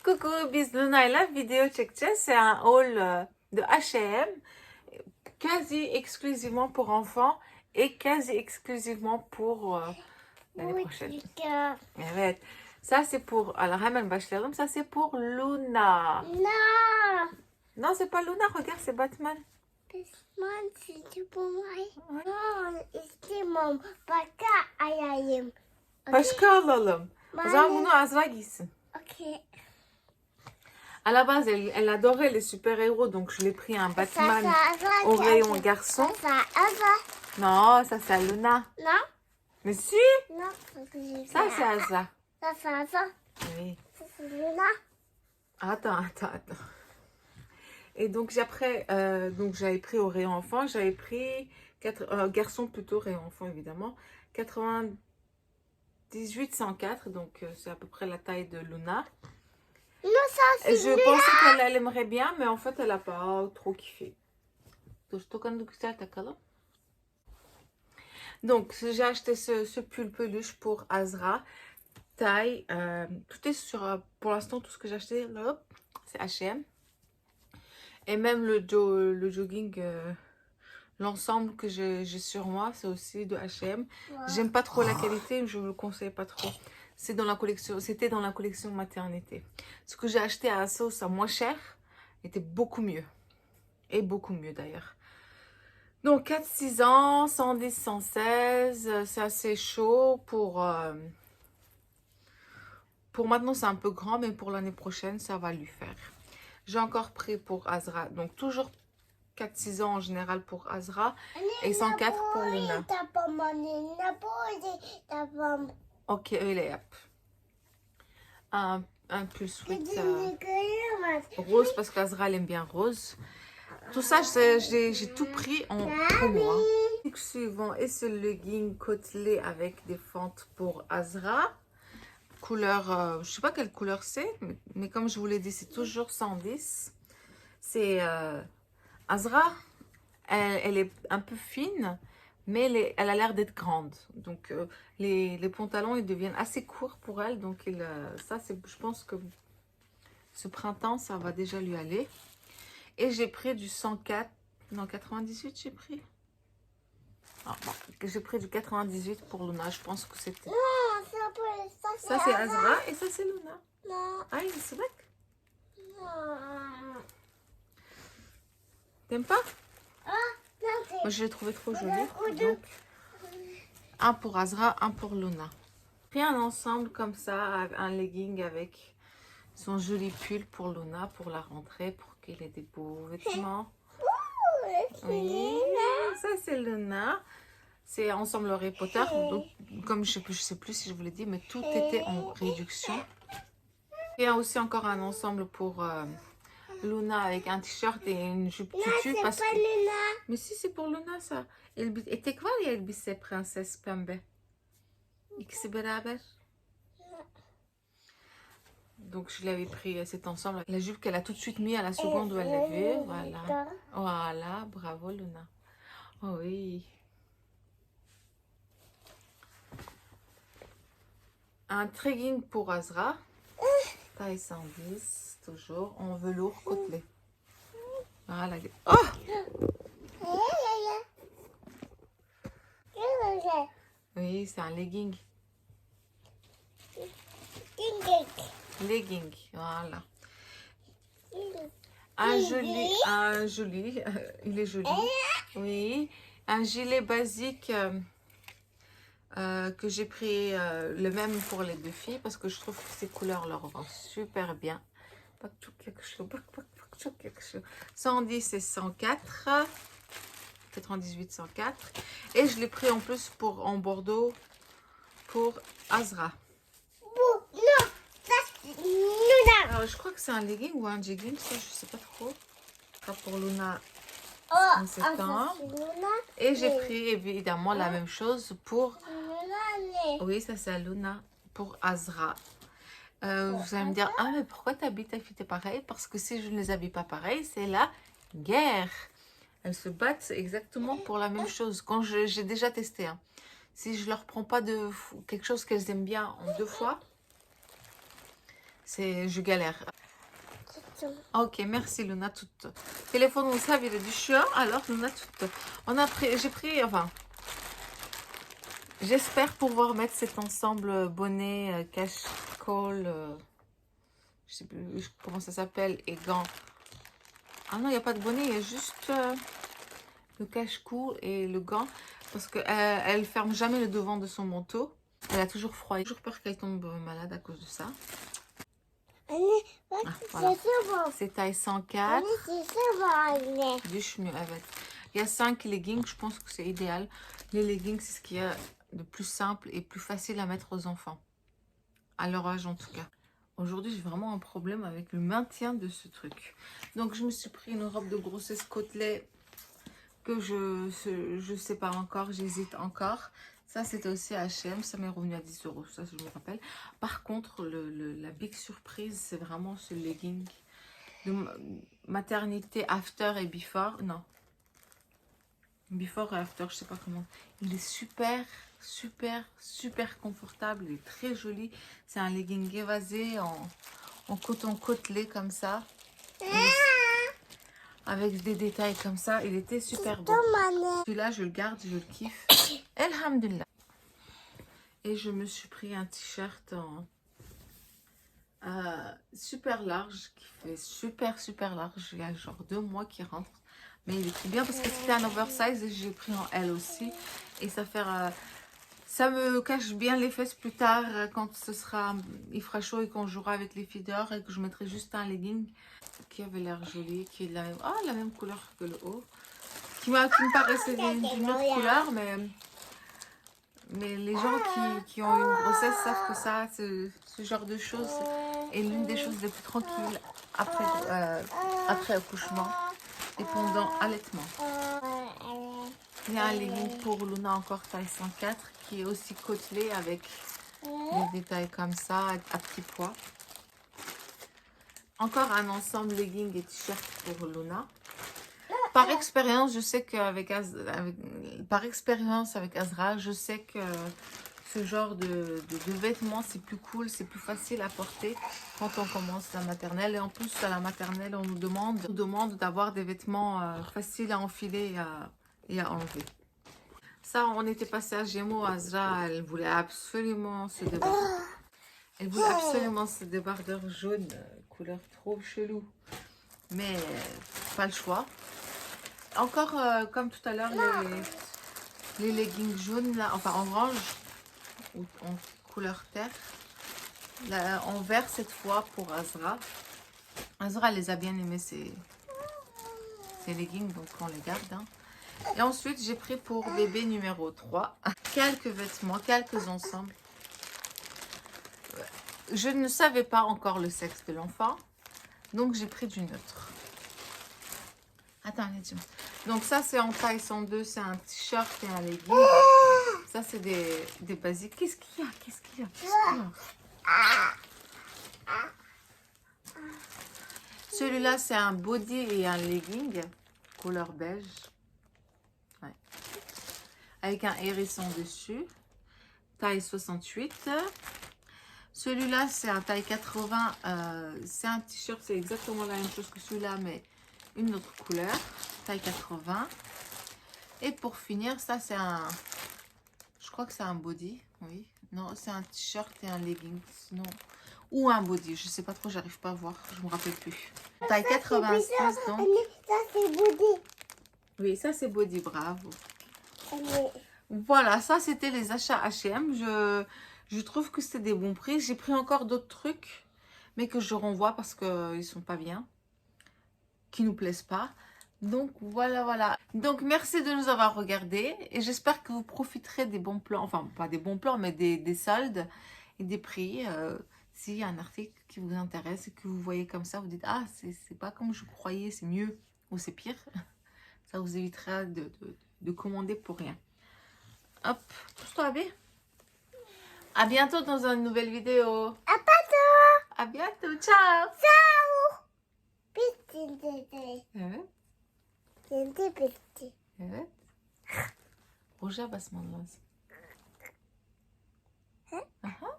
Coucou, biz Luna'yla video çekeceğiz. C'est un haul de H&M, quasi exclusivement pour enfants et quasi exclusivement pour l'année prochaine. Evet. Ça c'est pour, alors hemen başlayalım. Ça c'est pour Luna. Non. Non, c'est pas Luna, regarde, c'est Batman. Batman, c'est pour moi. Non, istemem. Başka ayayım. Başka alalım. O zaman bunu Azra giysin. Ok. À la base, elle adorait les super-héros, donc je l'ai pris un Batman au rayon garçon. Ça. Non, ça c'est à Luna. Non. Mais si, Non. ça c'est Azra. Ça. Oui. Ça, c'est Luna. Attends. Et donc après, donc j'avais pris au rayon enfant, j'avais pris garçon plutôt, rayon enfant évidemment, 98-104, donc c'est à peu près la taille de Luna. Non, ça, c'est Je pensais qu'elle aimerait bien, mais en fait elle a pas trop kiffé. Donc j'ai acheté ce pull peluche pour Azra, taille, tout est sur, pour l'instant tout ce que j'ai acheté là, c'est H&M. Et même le jogging, l'ensemble que j'ai sur moi, c'est aussi de H&M. J'aime pas trop la qualité, je ne le conseille pas trop. C'est dans la collection, c'était dans la collection maternité. Ce que j'ai acheté à Asos à moins cher était beaucoup mieux. Et beaucoup mieux d'ailleurs. Donc 4-6 ans, 110, 116, c'est assez chaud pour maintenant c'est un peu grand, mais pour l'année prochaine ça va lui faire. J'ai encore pris pour Azra, donc toujours 4-6 ans en général pour Azra et 104 pour Luna. Ok, öyle yap. Un pull sweat rose parce qu'Azra elle aime bien rose. Tout ça, j'ai tout pris pour moi. Le suivant est ce legging côtelé avec des fentes pour Azra. Couleur, je sais pas quelle couleur c'est, mais comme je vous l'ai dit, c'est toujours 110. C'est Azra, elle est un peu fine, mais elle a l'air d'être grande. Donc les pantalons, ils deviennent assez courts pour elle. Donc ça, je pense que ce printemps, ça va déjà lui aller. Et j'ai pris du 104, non 98 j'ai pris. Ah, bon, j'ai pris du 98 pour Luna, je pense que c'était... Non, ça c'est Azra et ça c'est Luna. Non. Ah, il se bat. Non. T'aimes pas? Ah, non, c'est... Moi je l'ai trouvé trop joli. Donc, un pour Azra, un pour Luna. J'ai pris un ensemble comme ça, un legging avec son joli pull pour Luna, pour la rentrée, pour qu'elle ait des beaux vêtements. Oui, ça c'est Luna. C'est ensemble Harry Potter. Donc, comme je sais plus si je vous l'ai dit, mais tout était en réduction. Il y a aussi encore un ensemble pour Luna avec un t-shirt et une jupe tutu. Parce que... Luna. Mais si, c'est pour Luna ça. Et tek var ya elbise prenses pembe. İkisi beraber. Donc je l'avais pris cet ensemble. La jupe qu'elle a tout de suite mis à la seconde où elle l'a vue. Voilà. Voilà, bravo Luna. Oh oui. Un trekking pour Azra. Taille 110, toujours en velours côtelé. Voilà. Oh! Oui, c'est un legging. Legging, voilà. Un joli, il est joli. Oui, un gilet basique que j'ai pris le même pour les deux filles parce que je trouve que ces couleurs leur vont super bien. 110 et 104. 98, 104. Et je l'ai pris en plus en bordeaux pour Azra. Alors, je crois que c'est un legging ou un jegging, ça je sais pas trop. Ça pour Luna en septembre. Et j'ai pris évidemment la même chose pour... Oui, ça c'est Luna pour Azra. Vous allez me dire, ah mais pourquoi tu habilles ta fille pareil? Parce que si je ne les habille pas pareil, c'est la guerre. Elles se battent exactement pour la même chose. Quand j'ai déjà testé, hein. Si je leur prends pas quelque chose qu'elles aiment bien en 2 fois, Je galère. Tuttum. Ok, merci Luna tutto. Telefonun sabiri düşüyor. Alors Luna tutto. J'ai pris, enfin, j'espère pouvoir mettre cet ensemble bonnet, cache-col, je sais plus comment ça s'appelle, et gants. Ah non, il n'y a pas de bonnet, il y a juste le cache-cou et le gant. Parce qu'elle elle ferme jamais le devant de son manteau. Elle a toujours froid. J'ai toujours peur qu'elle tombe malade à cause de ça. Anne, bak Voilà. sesi bu. C'est taille 104. Anne sesi bu anne. Düşmüyor, evet. Il y a 5 leggings, je pense que c'est idéal. Les leggings, c'est ce qu'il y a de plus simple et plus facile à mettre aux enfants. À leur âge en tout cas. Aujourd'hui, j'ai vraiment un problème avec le maintien de ce truc. Donc, je me suis pris une robe de grossesse côtelée que je sais pas encore, j'hésite encore. Ça, c'était aussi H&M, ça m'est revenu à 10 €, ça, je me rappelle. Par contre, la big surprise, c'est vraiment ce legging de maternité after et before. Non, before et after, je sais pas comment. Il est super, super, super confortable, il est très joli. C'est un legging évasé en coton côtelé comme ça. Avec des détails comme ça, il était super beau. Celui-là, je le garde, je le kiffe. Elhamdulillah. Et je me suis pris un t-shirt en super large, qui fait super, super large. Il y a genre 2 mois qui rentre. Mais il est très bien parce que c'était un oversize et j'ai pris en L aussi. Et ça fait... ça me cache bien les fesses plus tard quand il fera chaud et qu'on jouera avec les filles dehors et que je mettrai juste un legging qui avait l'air joli, qui est de la même couleur que le haut. Qui me paraissait d'une autre couleur, mais les gens qui ont une grossesse savent que ça, ce genre de choses est l'une des choses les plus tranquilles après accouchement et pendant allaitement. Il y a un legging pour Luna encore taille 104 qui est aussi côtelé avec des détails comme ça à petits pois. Encore un ensemble legging et t-shirt pour Luna. Par expérience, je sais qu'avec par expérience avec Azra, je sais que ce genre de vêtements, c'est plus cool, c'est plus facile à porter quand on commence la maternelle. Et en plus, à la maternelle, on nous demande d'avoir des vêtements faciles à enfiler et à enlever. Ça, on était passé à Gémeaux. Azra, elle voulait absolument ce débardeur. Elle voulait absolument ce débardeur jaune, couleur trop chelou. Mais pas le choix. Encore comme tout à l'heure, les leggings jaunes, là, enfin orange, ou en couleur terre. Là, en vert cette fois pour Azra. Azra les a bien aimés ces leggings, donc on les garde. Hein. Et ensuite, j'ai pris pour bébé numéro 3 quelques vêtements, quelques ensembles. Je ne savais pas encore le sexe de l'enfant, donc j'ai pris du neutre. Attends, dis-moi. Donc ça, c'est en taille 102, c'est un t-shirt et un legging. Ça, c'est des basiques. Qu'est-ce qu'il y a? Qu'est-ce qu'il y a? Qu'est-ce qu'il y a? Celui-là, c'est un body et un legging, couleur beige. Ouais. Avec un hérisson dessus. Taille 68. Celui-là, c'est un taille 80. C'est un t-shirt, c'est exactement la même chose que celui-là, mais une autre couleur. Taille 80. Et pour finir, ça, c'est un... Je crois que c'est un body. Oui. Non, c'est un t-shirt et un legging. Sinon... Ou un body. Je sais pas trop, j'arrive pas à voir. Je me rappelle plus. Taille 86, donc. Ça, c'est body. Oui, ça, c'est body. Bravo. Voilà, ça, c'était les achats H&M. Je trouve que c'était des bons prix. J'ai pris encore d'autres trucs, mais que je renvoie parce qu'ils sont pas bien, qui nous plaisent pas. Donc, voilà. Donc, merci de nous avoir regardés. Et j'espère que vous profiterez des bons plans. Enfin, pas des bons plans, mais des soldes et des prix. S'il y a un article qui vous intéresse et que vous voyez comme ça, vous dites « Ah, c'est pas comme je croyais, c'est mieux ou c'est pire. » Ça vous évitera de commander pour rien. Hop, pousse-toi bien. À bientôt dans une nouvelle vidéo. À bientôt. À bientôt, ciao. Ciao. Bitti. Evet. Bitti. Evet. Oja basman lazım. Aha.